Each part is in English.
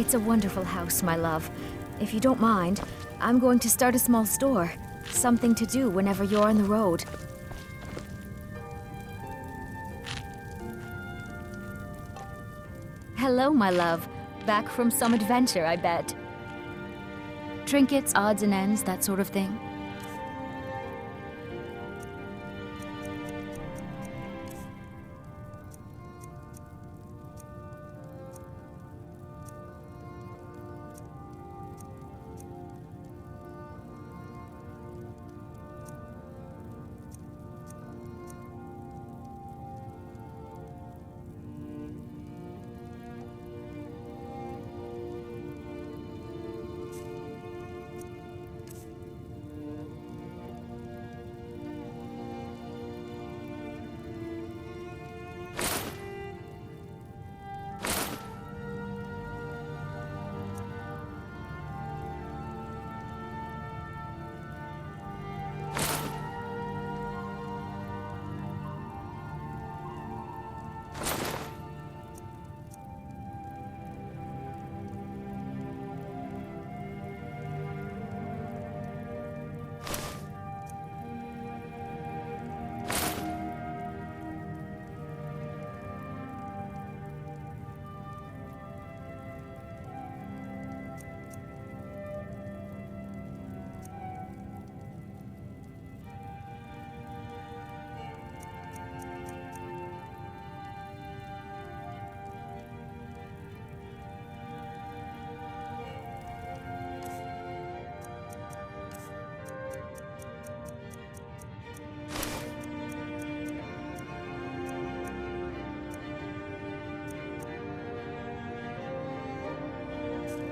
It's a wonderful house, my love. If you don't mind, I'm going to start a small store. Something to do whenever you're on the road. Hello, my love. Back from some adventure, I bet. Trinkets, odds and ends, that sort of thing.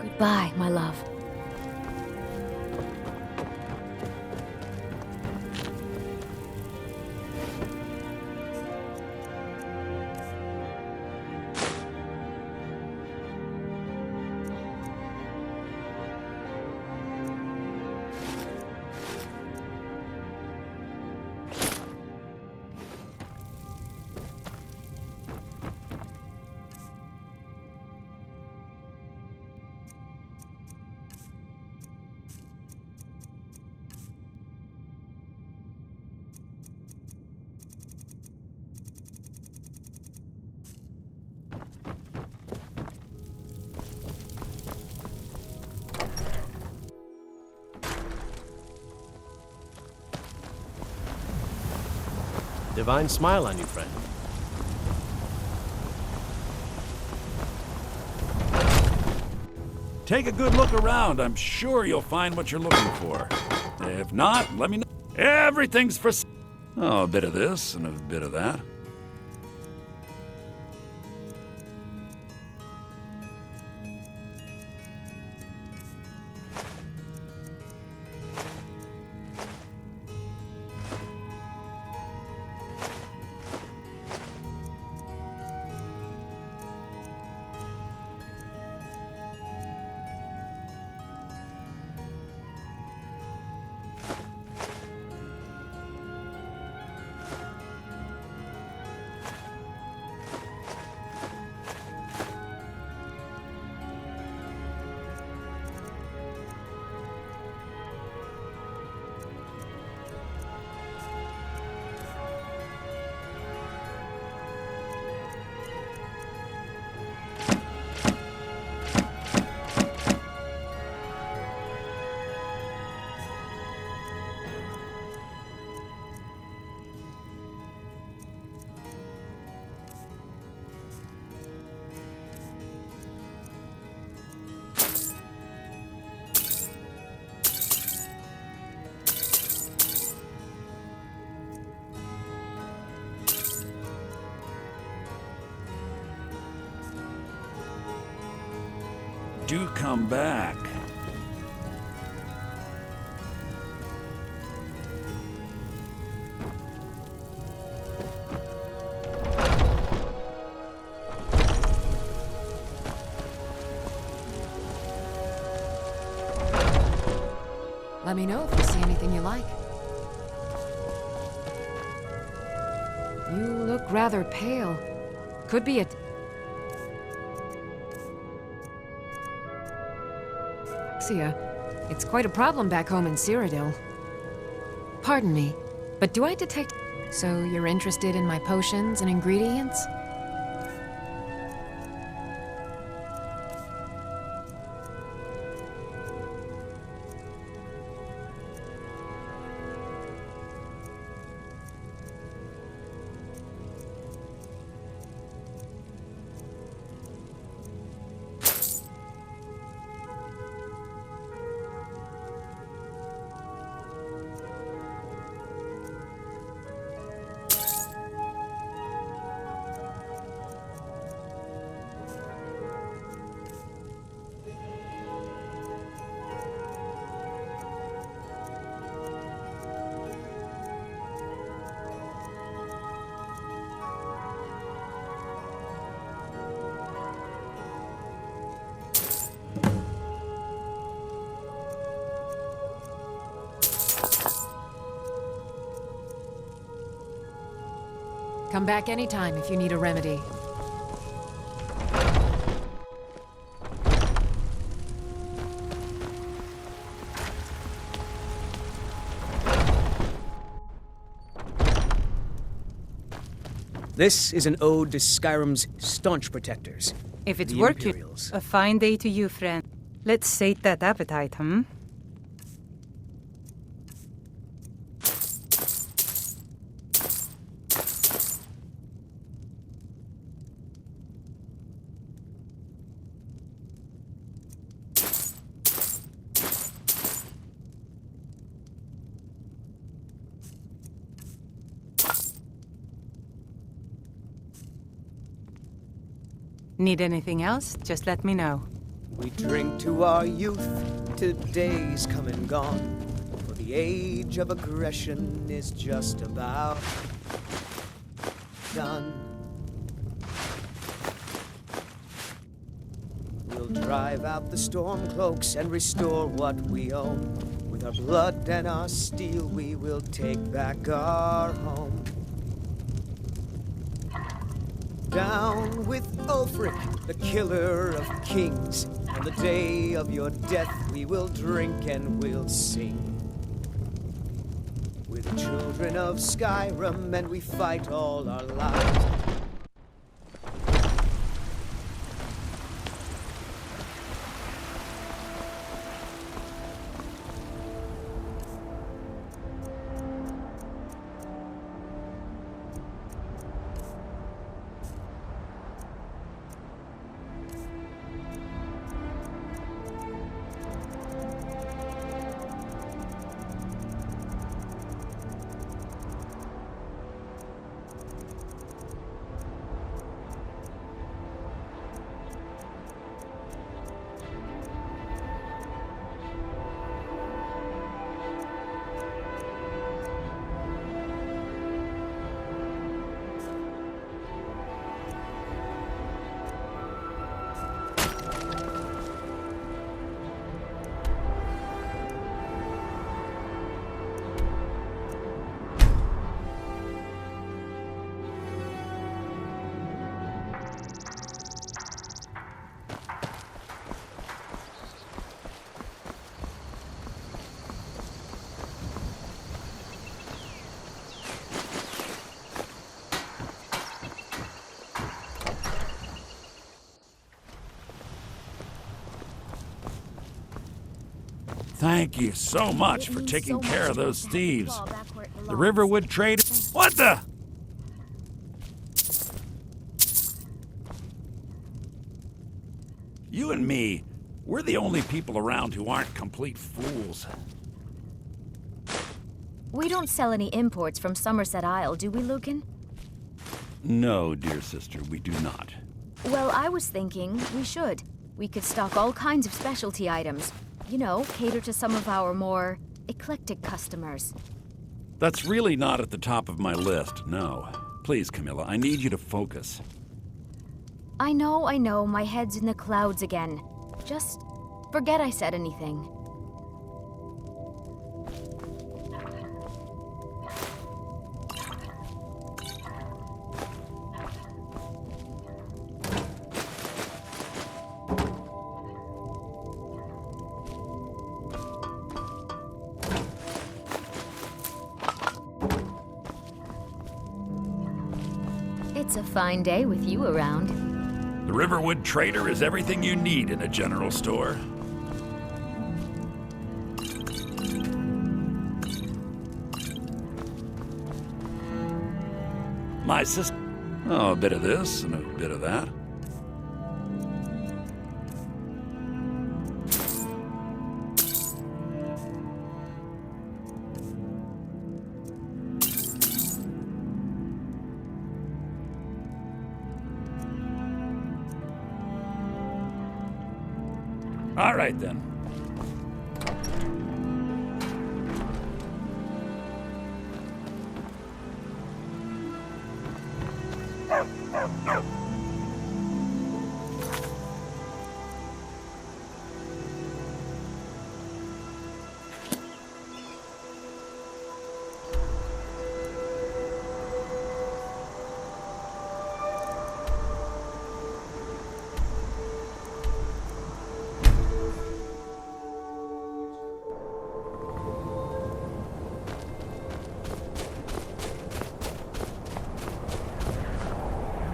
Goodbye, my love. Divine smile on you, friend. Take a good look around. I'm sure you'll find what you're looking for. If not, let me know. Everything's for... Oh, a bit of this and a bit of that. Do come back. Let me know if you see anything you like. You look rather pale. Could be a... dyslexia. It's quite a problem back home in Cyrodiil. Pardon me, but do I detect... So you're interested in my potions and ingredients? Come back anytime if you need a remedy. This is an ode to Skyrim's staunch protectors. If it's the working, Imperials. a fine day to you, friend. Let's sate that appetite, hmm? Need anything else? Just let me know. We drink to our youth, today's come and gone. For the age of aggression is just about done. We'll drive out the stormcloaks and restore what we own. With our blood and our steel, we will take back our home. Down with Ulfric, the killer of kings. On the day of your death, we will drink and we'll sing. We're the children of Skyrim, and we fight all our lives. Thank you so much It for means taking so care much of to those have thieves. claw back where it The belongs. Riverwood trade. What the? You and me, we're the only people around who aren't complete fools. We don't sell any imports from Somerset Isle, do we, Lucan? No, dear sister, we do not. Well, I was thinking we should. We could stock all kinds of specialty items. You know, cater to some of our more eclectic customers. That's really not at the top of my list, no. Please, Camilla, I need you to focus. I know, my head's in the clouds again. Just forget I said anything. It's a fine day with you around. The Riverwood Trader is everything you need in a general store. My sister. Oh, a bit of this and a bit of that. All right, then.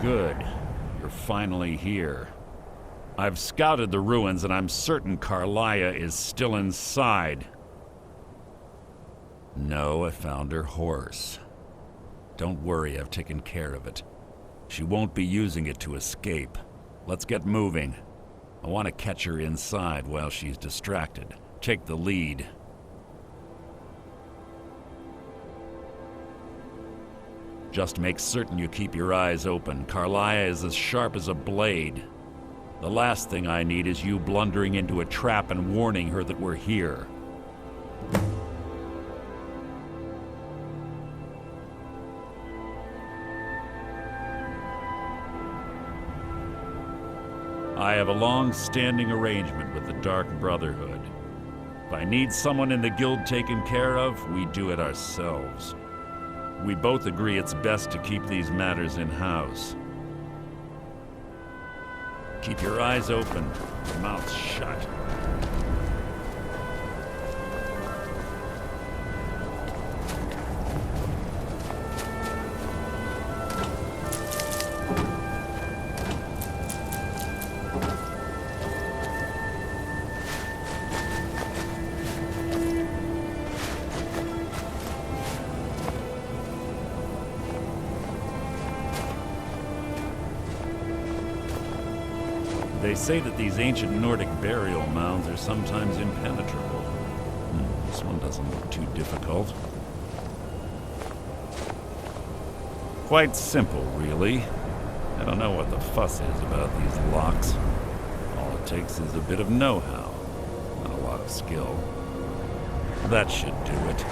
Good. You're finally here. I've scouted the ruins and I'm certain Carlia is still inside. No, I found her horse. Don't worry, I've taken care of it. She won't be using it to escape. Let's get moving. I want to catch her inside while she's distracted. Take the lead. Just make certain you keep your eyes open. Carlia is as sharp as a blade. The last thing I need is you blundering into a trap and warning her that we're here. I have a long-standing arrangement with the Dark Brotherhood. If I need someone in the guild taken care of, we do it ourselves. We both agree it's best to keep these matters in-house. Keep your eyes open, your mouth shut. They say that these ancient Nordic burial mounds are sometimes impenetrable. This one doesn't look too difficult. Quite simple, really. I don't know what the fuss is about these locks. All it takes is a bit of know-how, not a lot of skill. That should do it.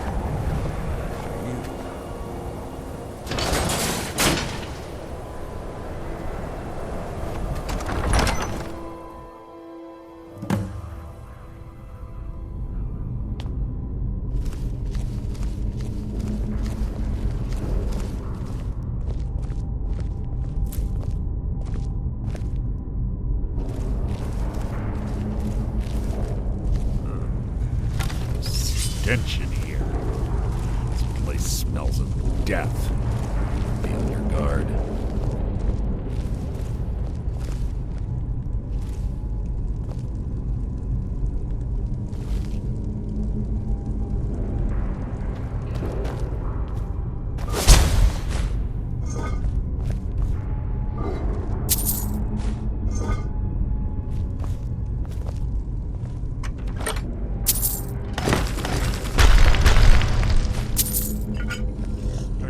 Stench in here. This place smells of death. Be on your guard.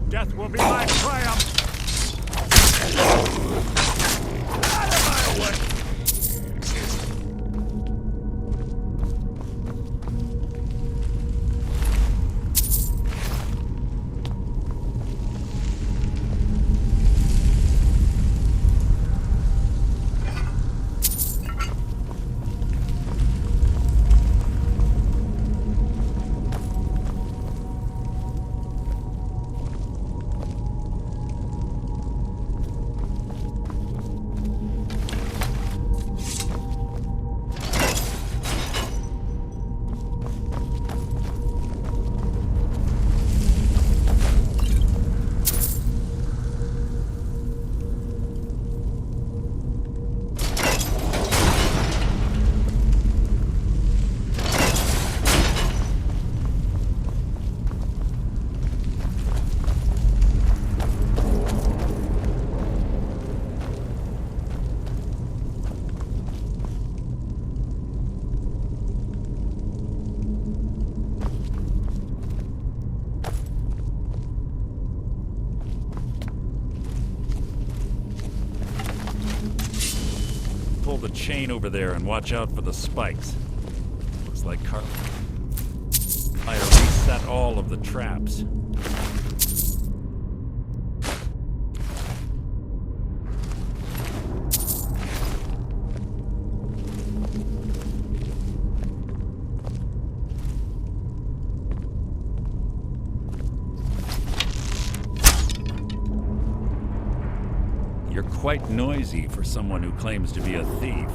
Death will be my triumph! Out of my way! pull the chain over there and watch out for the spikes. Looks like I reset all of the traps. You're quite noisy for someone who claims to be a thief.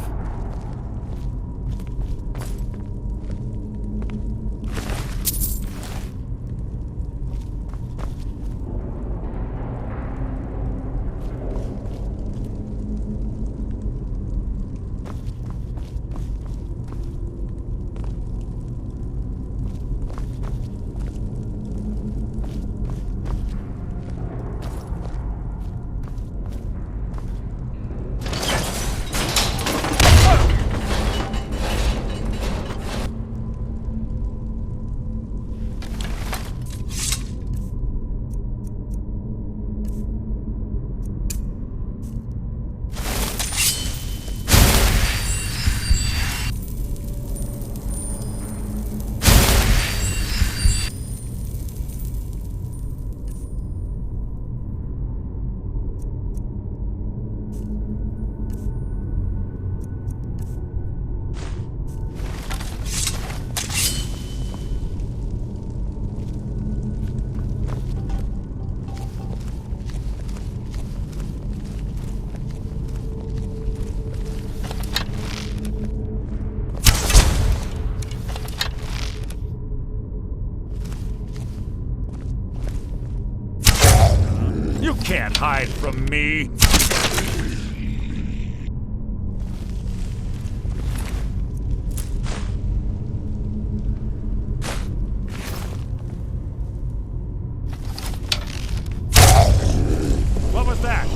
You can't hide from me! What was that?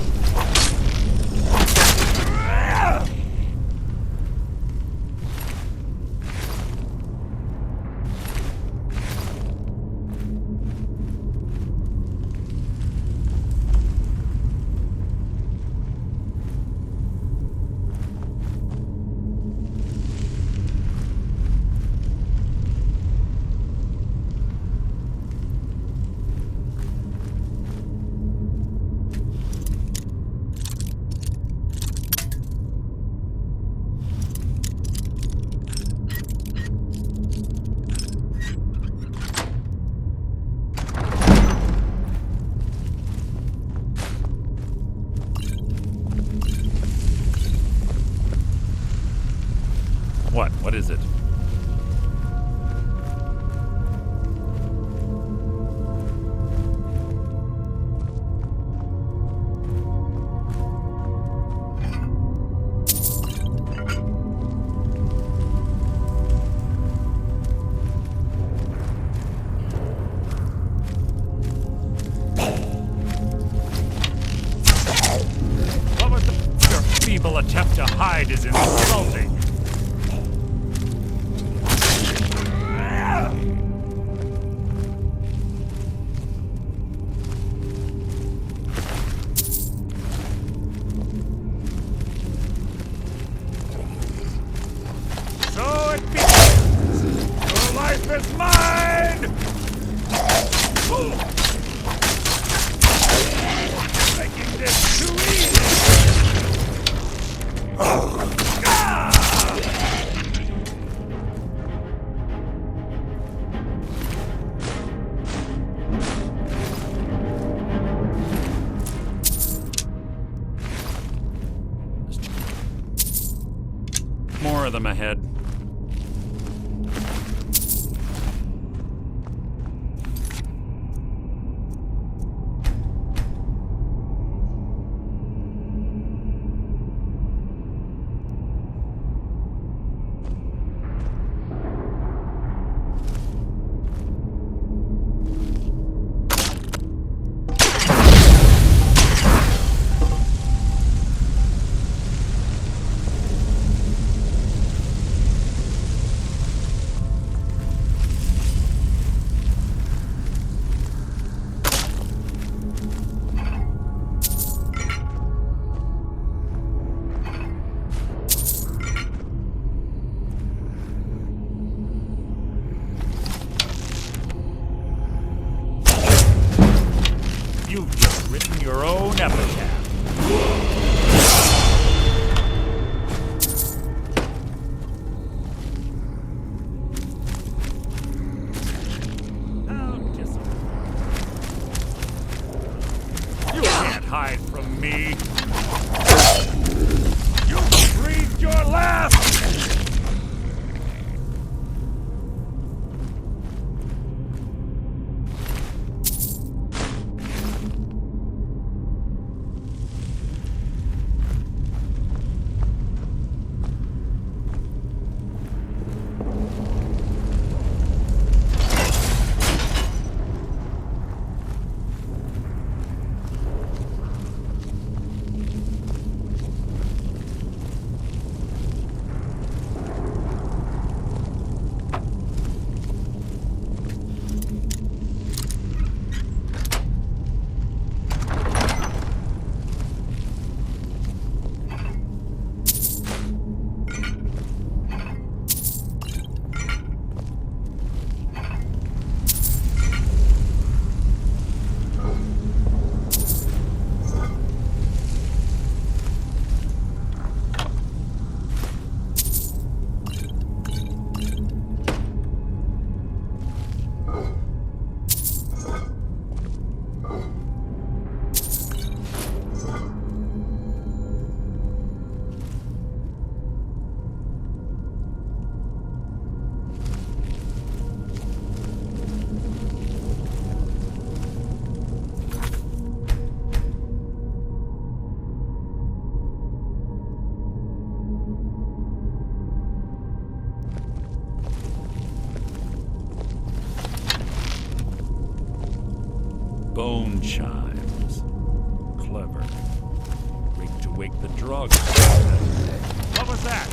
What is it? What was your feeble attempt to hide is insulting. Is mine! Making this too easy! More of them ahead. You've just written your own epitaph. How disappointing. You can't hide from me. You breathed your last! Bone chimes. Clever. Rigged to wake the drugs. What was that?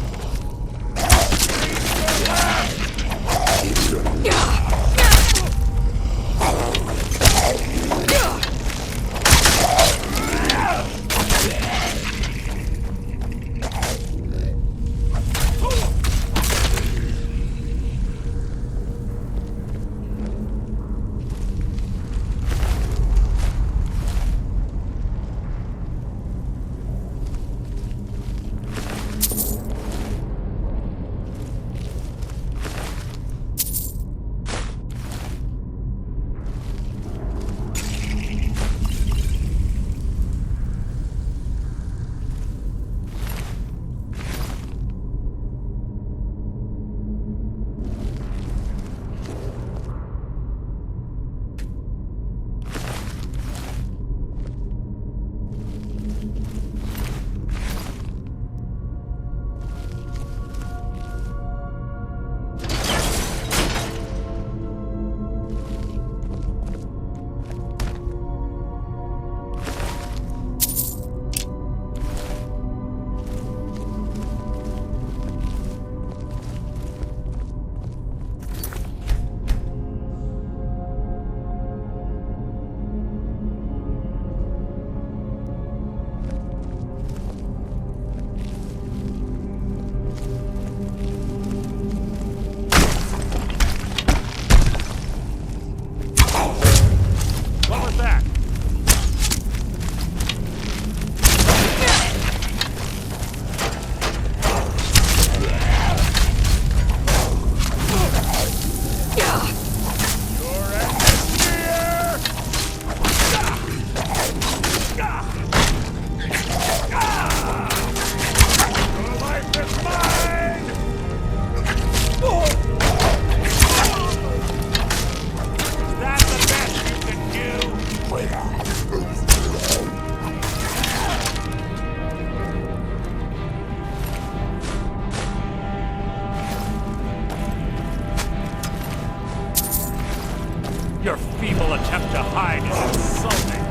Your feeble attempt to hide is insulting.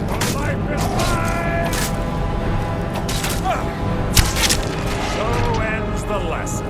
Your life is mine! So ends the lesson.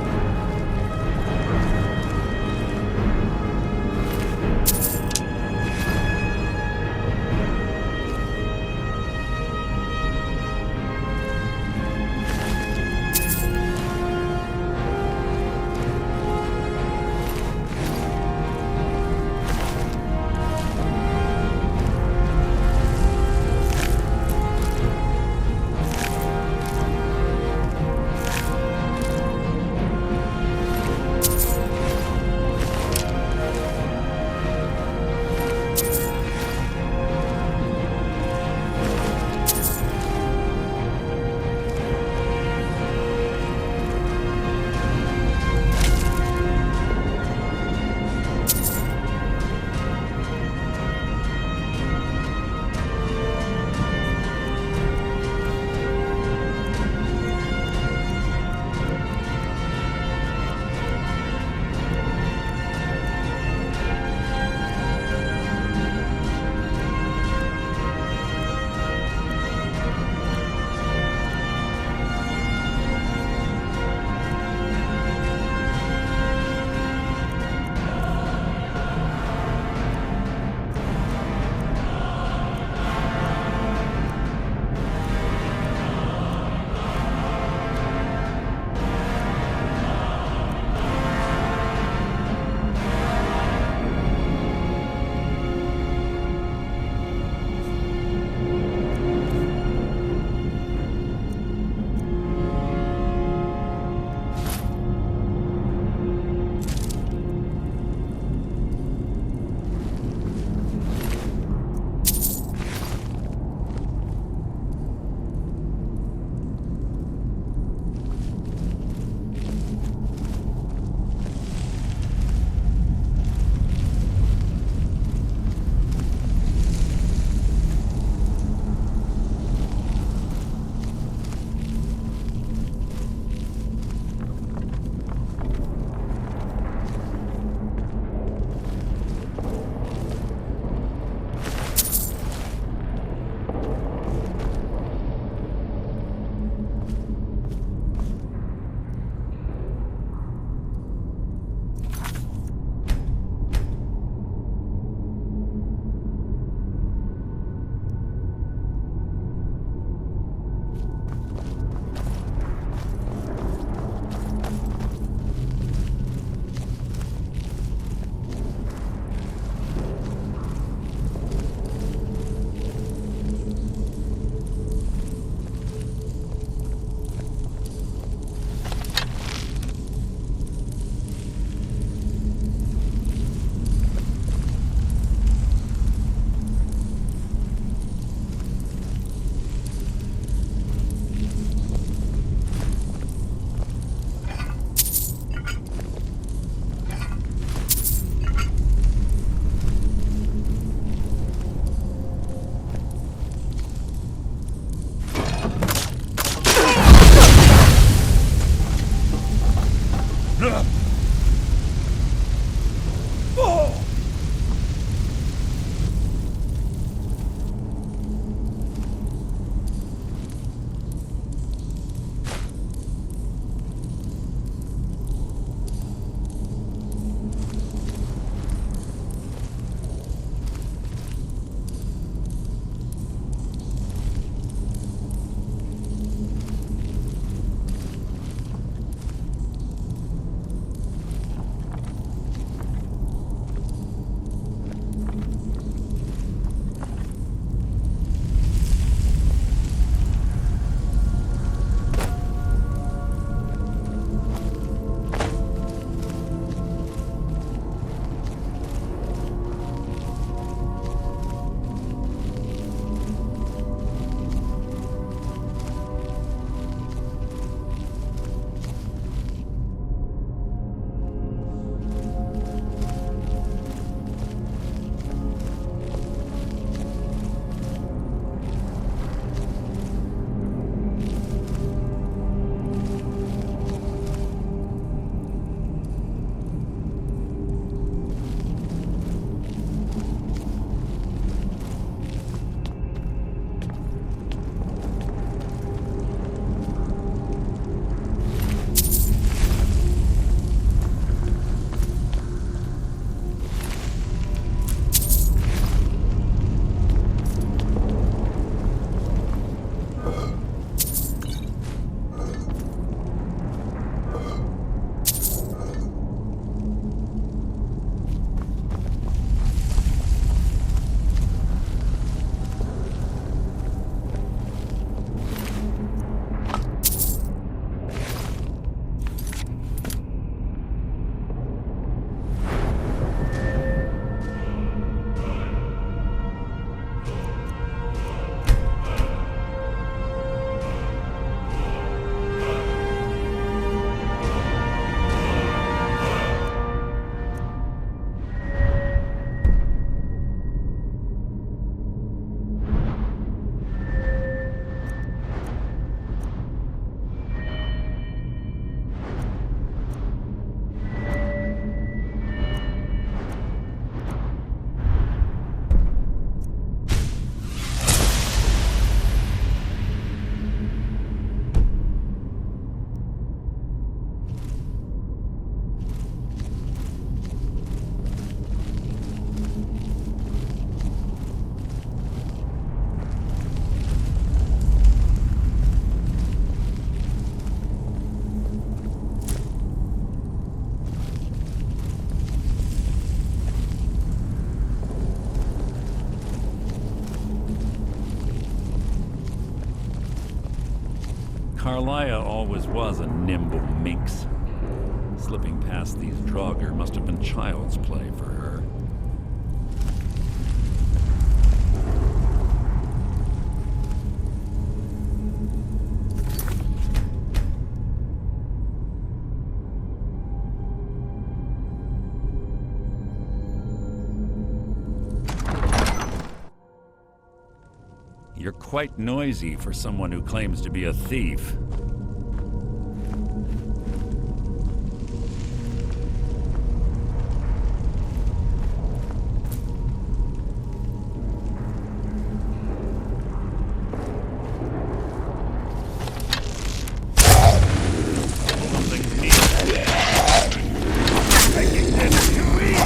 Karliah always was a nimble minx. Slipping past these Draugr must have been child's play for her. You're quite noisy for someone who claims to be a thief. Something near. Taking this too easy.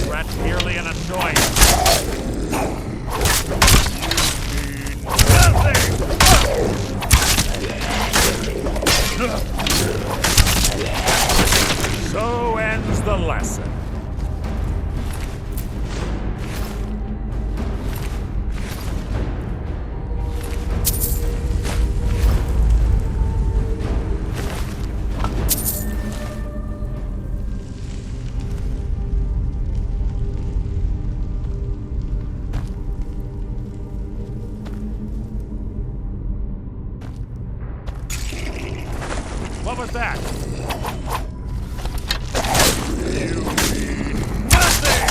That's merely an annoyance. So ends the lesson. What was that? You mean nothing!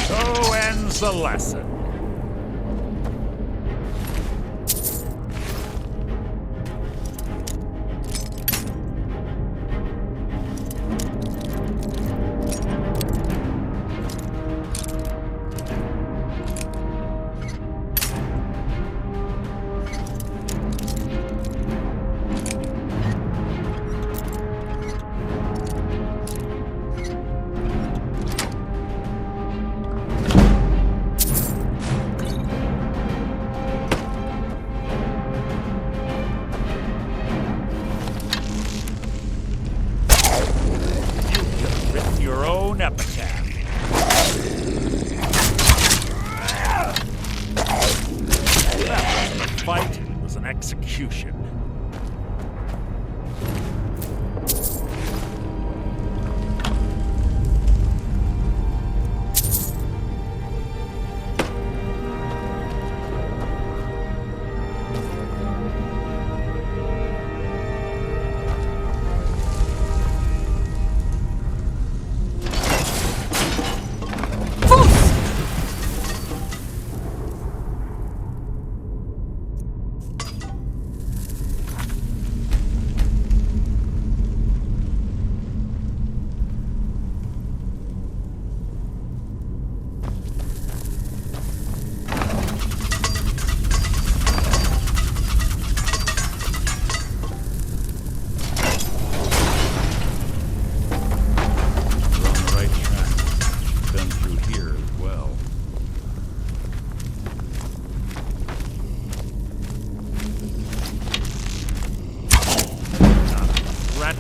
So ends the lesson. Your own epitaph. That wasn't a fight, it was an execution.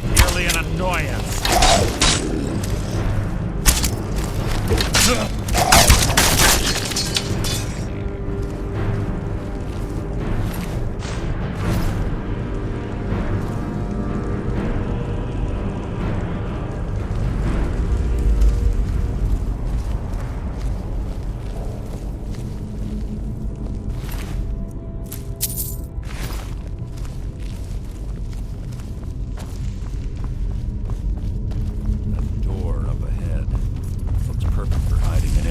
Merely an annoyance. Perfect for hiding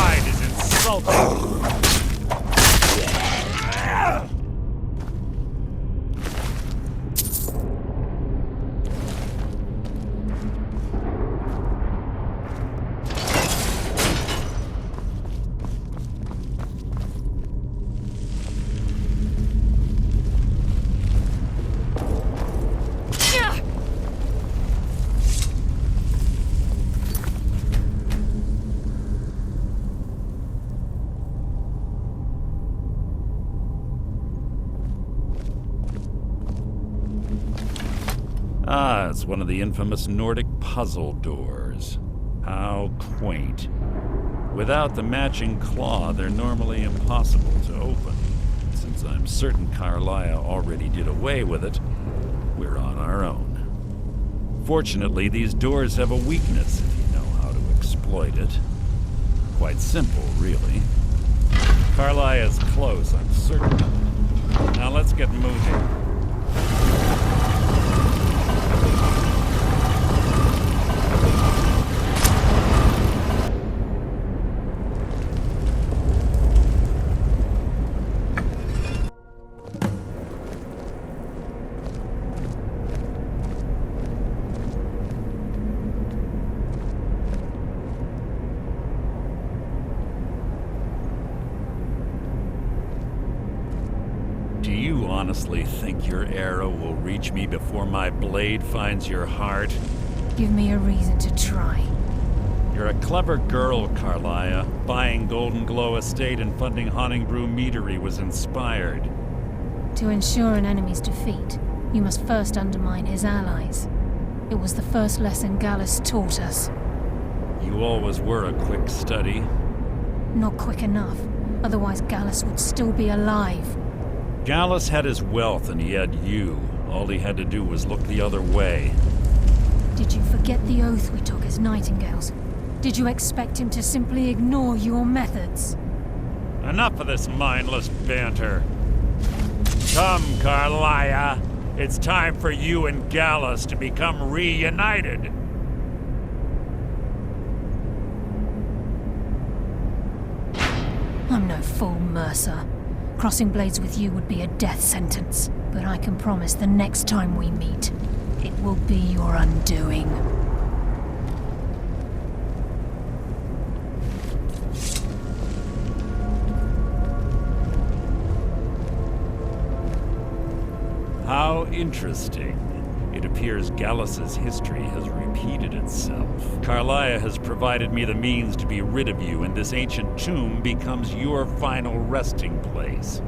hide is insulting. Ah, it's one of the infamous Nordic puzzle doors. How quaint. Without the matching claw, they're normally impossible to open. Since I'm certain Carlia already did away with it, we're on our own. Fortunately, these doors have a weakness if you know how to exploit it. Quite simple, really. Carlia's close, I'm certain. Now let's get moving. Do you honestly think your arrow will reach me before my blade finds your heart? Give me a reason to try. You're a clever girl, Carlia. Buying Golden Glow Estate and funding Honningbrew Meadery was inspired. To ensure an enemy's defeat, you must first undermine his allies. It was the first lesson Gallus taught us. You always were a quick study. Not quick enough, otherwise Gallus would still be alive. Gallus had his wealth and he had you. All he had to do was look the other way. Did you forget the oath we took as Nightingales? Did you expect him to simply ignore your methods? Enough of this mindless banter. Come, Carlia. It's time for you and Gallus to become reunited. I'm no fool, Mercer. Crossing blades with you would be a death sentence, but I can promise the next time we meet, it will be your undoing. How interesting. It appears Gallus's history has repeated itself. Carlia has provided me the means to be rid of you, and this ancient tomb becomes your final resting place.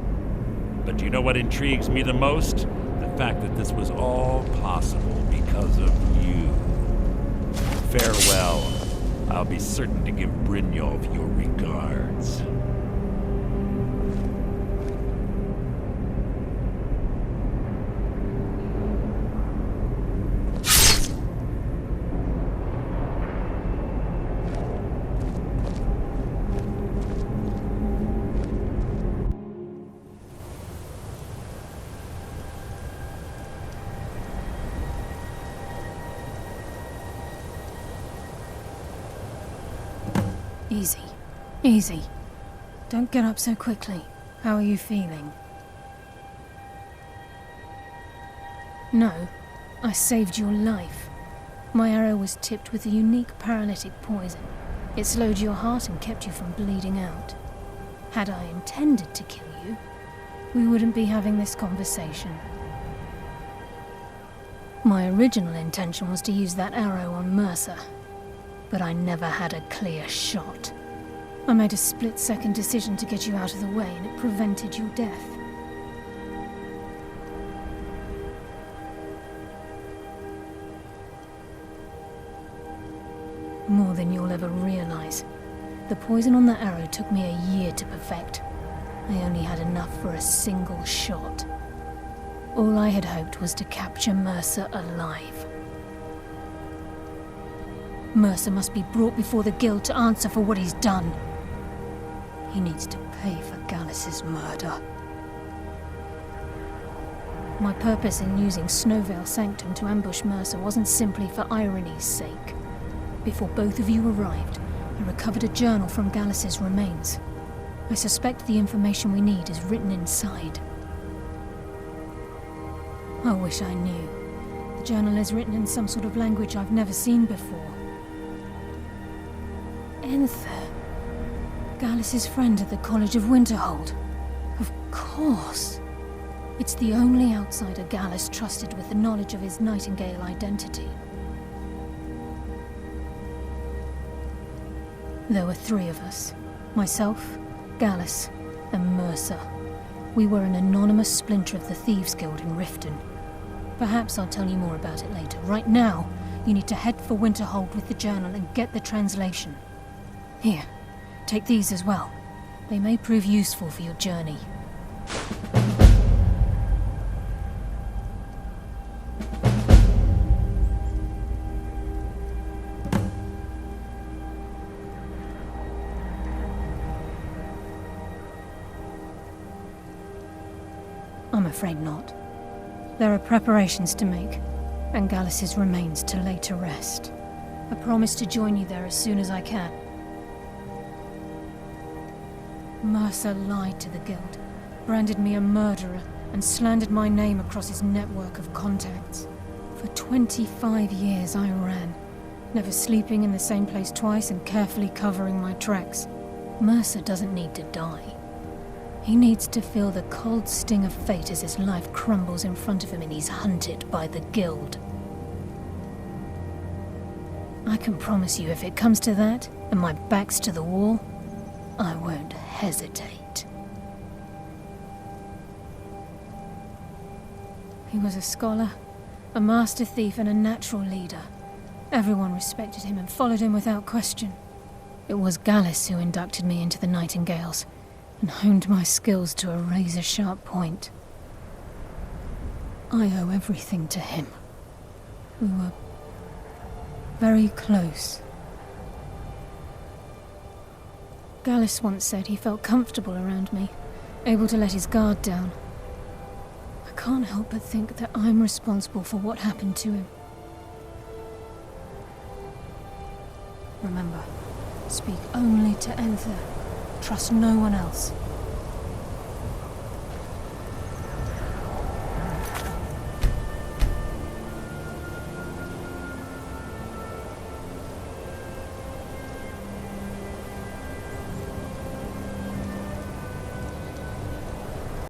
But do you know what intrigues me the most? The fact that this was all possible because of you. Farewell. I'll be certain to give Brynjolf your regards. Easy. Easy. Don't get up so quickly. How are you feeling? No. I saved your life. My arrow was tipped with a unique paralytic poison. It slowed your heart and kept you from bleeding out. Had I intended to kill you, we wouldn't be having this conversation. My original intention was to use that arrow on Mercer, but I never had a clear shot. I made a split-second decision to get you out of the way, and it prevented your death. More than you'll ever realize. The poison on that arrow took me a year to perfect. I only had enough for a single shot. All I had hoped was to capture Mercer alive. Mercer must be brought before the Guild to answer for what he's done. He needs to pay for Gallus's murder. My purpose in using Snowveil Sanctum to ambush Mercer wasn't simply for irony's sake. Before both of you arrived, I I recovered a journal from Gallus' remains. I suspect the information we need is written inside. I wish I knew. The journal is written in some sort of language I've never seen before. Enther. Gallus' friend at the College of Winterhold. Of course. It's the only outsider Gallus trusted with the knowledge of his Nightingale identity. There were 3 of us. Myself, Gallus, and Mercer. We were an anonymous splinter of the Thieves Guild in Riften. Perhaps I'll tell you more about it later. Right now, you need to head for Winterhold with the journal and get the translation. Here, take these as well. They may prove useful for your journey. I'm afraid not. There are preparations to make, and Gallus' remains to lay to rest. I promise to join you there as soon as I can. Mercer lied to the Guild, branded me a murderer, and slandered my name across his network of contacts. For 25 years I ran, never sleeping in the same place twice and carefully covering my tracks. Mercer doesn't need to die. He needs to feel the cold sting of fate as his life crumbles in front of him and he's hunted by the Guild. I can promise you, if it comes to that, and my back's to the wall, I won't hesitate. He was a scholar, a master thief, and a natural leader. Everyone respected him and followed him without question. It was Gallus who inducted me into the Nightingales, and honed my skills to a razor-sharp point. I owe everything to him. We were very close. Gallus once said he felt comfortable around me, able to let his guard down. I can't help but think that I'm responsible for what happened to him. Remember, speak only to Enther. Trust no one else.